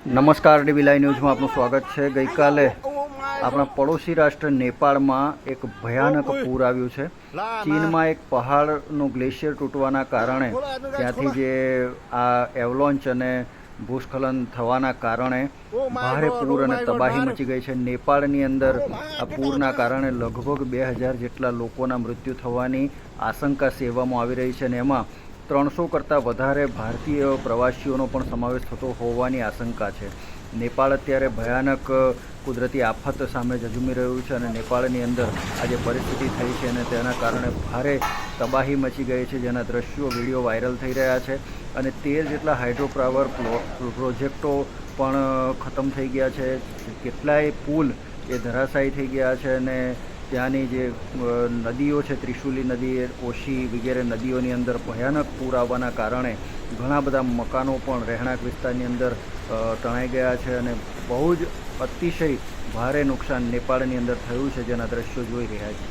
નમસ્કાર, dB live ન્યૂઝમાં આપનું સ્વાગત છે। ગઈકાલે આપણા પડોશી રાષ્ટ્ર નેપાળમાં એક ભયાનક પૂર આવ્યું છે। ચીનમાં એક પહાડનું ગ્લેશિયર તૂટવાના કારણે ત્યાંથી જે આ એવલોન્ચ અને ભૂસ્ખલન થવાના કારણે ભારે પૂર અને તબાહી મચી ગઈ છે। નેપાળની અંદર આ પૂરના કારણે લગભગ 2000 જેટલા લોકોના મૃત્યુ થવાની આશંકા સેવવામાં આવી રહી છે અને એમાં 300 કરતાં વધારે ભારતીય પ્રવાસીઓનો પણ સમાવેશ થતો હોવાની આશંકા છે। નેપાળ અત્યારે ભયાનક કુદરતી આફત સામે ઝઝૂમી રહ્યું છે અને નેપાળની અંદર આ જે પરિસ્થિતિ થઈ છે અને તેના કારણે ભારે તબાહી મચી ગઈ છે, જેના દ્રશ્યો વિડીયો વાયરલ થઈ રહ્યા છે અને 13 જેટલા હાઇડ્રો પાવર પ્રોજેક્ટો પણ ખતમ થઈ ગયા છે। કેટલાય પુલ એ ધરાશાયી થઈ ગયા છે અને ત્યાંની જે નદીઓ છે, ત્રિશુલી નદી, કોશી વગેરે નદીઓની અંદર ભયાનક પૂર આવવાના કારણે ઘણા બધા મકાનો પણ રહેણાંક વિસ્તારની અંદર તણાઈ ગયા છે અને બહુ જ અતિશય ભારે નુકસાન નેપાળની અંદર થયું છે, જેના દ્રશ્યો જોઈ રહ્યા છે।